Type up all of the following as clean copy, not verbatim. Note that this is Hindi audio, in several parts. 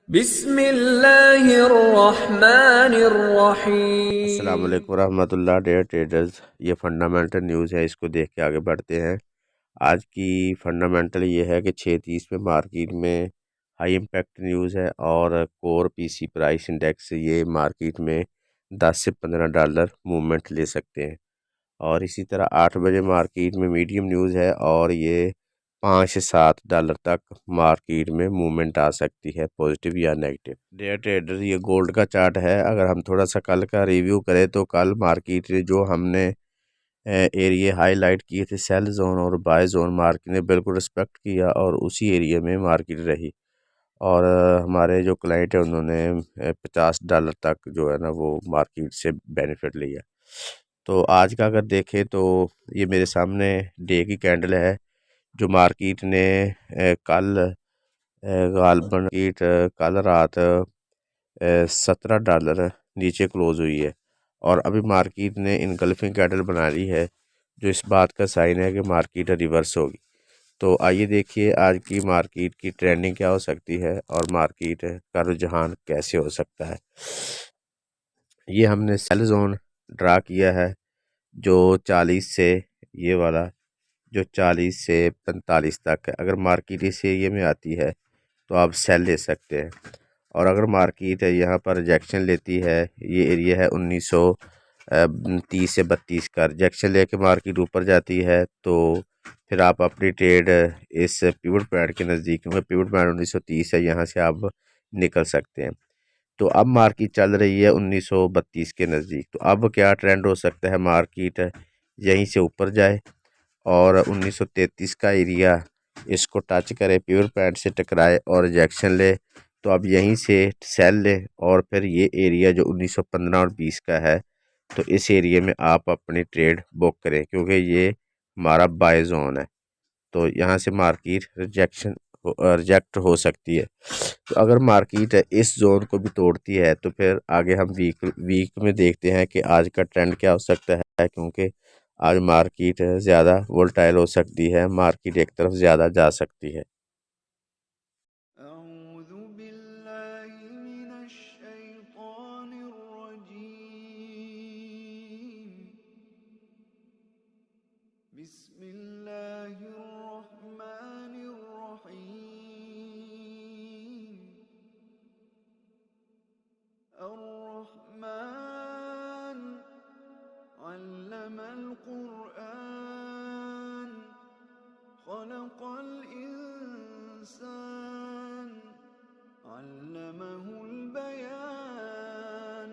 अस्सलाम बिस्मिल्लाहिर्रहमानिर्रहीम। वालेकुम रहमतुल्लाह। डेयर ट्रेडर्स, ये फंडामेंटल न्यूज़ है, इसको देख के आगे बढ़ते हैं। आज की फंडामेंटल ये है कि 6:30 में मार्केट में हाई इम्पैक्ट न्यूज़ है और कोर पीसी प्राइस इंडेक्स ये मार्केट में 10 से $15 मूवमेंट ले सकते हैं। और इसी तरह 8 बजे मार्केट में मीडियम न्यूज़ है और ये $5 से $7 तक मार्केट में मूवमेंट आ सकती है, पॉजिटिव या नेगेटिव। डेयर ट्रेडर, ये गोल्ड का चार्ट है। अगर हम थोड़ा सा कल का रिव्यू करें तो कल मार्केट जो हमने एरिया हाईलाइट किए थे, सेल जोन और बाय जोन, मार्केट ने बिल्कुल रिस्पेक्ट किया और उसी एरिया में मार्केट रही। और हमारे जो क्लाइंट है उन्होंने $50 तक जो है ना वो मार्केट से बेनिफिट लिया। तो आज का अगर देखें तो ये मेरे सामने डे की कैंडल है जो मार्केट ने कल गालबन कीट कल रात $17 नीचे क्लोज हुई है और अभी मार्केट ने इनकल्फिंग कैंडल बना ली है, जो इस बात का साइन है कि मार्केट रिवर्स होगी। तो आइए देखिए आज की मार्केट की ट्रेंडिंग क्या हो सकती है और मार्केट का रुझान कैसे हो सकता है। ये हमने सेल जोन ड्रा किया है जो 40 से, ये वाला जो 40 से 45 तक है। अगर मार्केट इस एरिया में आती है तो आप सेल ले सकते हैं। और अगर मार्केट यहाँ पर रिजेक्शन लेती है, ये एरिया है 1930 से 32 का, रिजेक्शन लेके मार्केट ऊपर जाती है तो फिर आप अपनी ट्रेड इस पिवट पॉइंट के नज़दीक में, पिवट पॉइंट 1930 है, यहाँ से आप निकल सकते हैं। तो अब मार्केट चल रही है 1932 के नज़दीक। तो अब क्या ट्रेंड हो सकता है, मार्केट यहीं से ऊपर जाए और 1933 का एरिया इसको टच करे, प्योर पैंट से टकराए और रिजेक्शन ले, तो अब यहीं से सेल ले और फिर ये एरिया जो 1915 और 20 का है, तो इस एरिया में आप अपनी ट्रेड बुक करें क्योंकि ये हमारा बाय जोन है। तो यहाँ से मार्केट रिजेक्ट हो सकती है। तो अगर मार्केट इस जोन को भी तोड़ती है तो फिर आगे हम वीक वीक में देखते हैं कि आज का ट्रेंड क्या हो सकता है, क्योंकि आज मार्केट ज़्यादा वोलेटाइल हो सकती है, मार्केट एक तरफ ज़्यादा जा सकती है। अऊज़ु बिल्लाहि मिनश शैतानिर रजीम। बिस्मिल्लाहिर रहमानिर रहीम। अर्रहमान अल्लमल कुरआन खलक़ल इंसान अल्लमहुल बयान।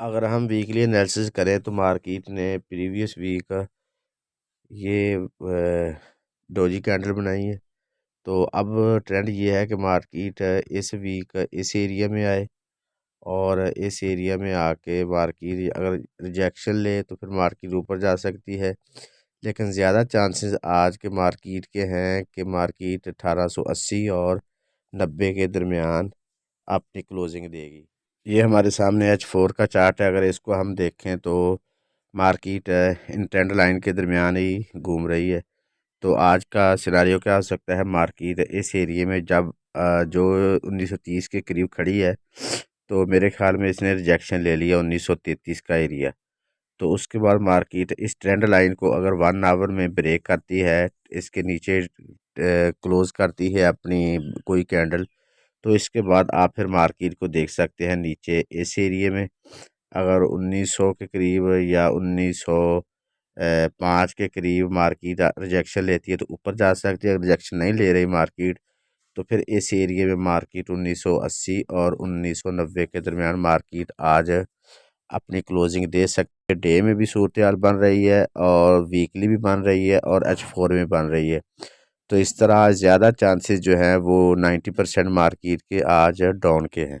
अगर हम वीकली एनालिसिस करें तो मार्केट ने प्रीवियस वीक ये डोजी कैंडल बनाई है। तो अब ट्रेंड ये है कि मार्केट इस वीक इस एरिया में आए और इस एरिया में आके मार्केट अगर रिजेक्शन ले तो फिर मार्केट ऊपर जा सकती है। लेकिन ज़्यादा चांसेस आज के मार्केट के हैं कि मार्केट 1880 और 90 के दरमियान अपनी क्लोजिंग देगी। ये हमारे सामने H4 का चार्ट है। अगर इसको हम देखें तो मार्केट इन ट्रेंड लाइन के दरमियान ही घूम रही है। तो आज का सिनारियो क्या हो सकता है, मार्केट इस एरिया में जब जो 1930 के करीब खड़ी है तो मेरे ख्याल में इसने रिजेक्शन ले लिया 1933 का एरिया। तो उसके बाद मार्केट इस ट्रेंड लाइन को अगर 1 आवर में ब्रेक करती है, इसके नीचे क्लोज करती है अपनी कोई कैंडल, तो इसके बाद आप फिर मार्केट को देख सकते हैं नीचे इस एरिया में। अगर 1900 के करीब या 1905 के करीब मार्केट रिजेक्शन लेती है तो ऊपर जा सकती है। अगर रिजेक्शन नहीं ले रही मार्केट तो फिर इस एरिया में मार्केट 1980 और 1990 के दरमियान मार्केट आज अपनी क्लोजिंग दे सकते हैं। डे में भी सूरत हाल बन रही है और वीकली भी बन रही है और H4 में बन रही है। तो इस तरह ज़्यादा चांसेस जो हैं वो 90% मार्केट के आज डाउन के हैं।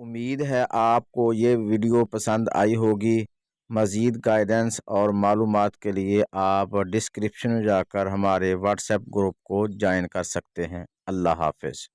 उम्मीद है आपको ये वीडियो पसंद आई होगी। मज़ीद गाइडेंस और मालूमात के लिए आप डिस्क्रिप्शन में जाकर हमारे व्हाट्सएप ग्रुप को ज्वाइन कर सकते हैं। अल्लाह हाफ़िज़।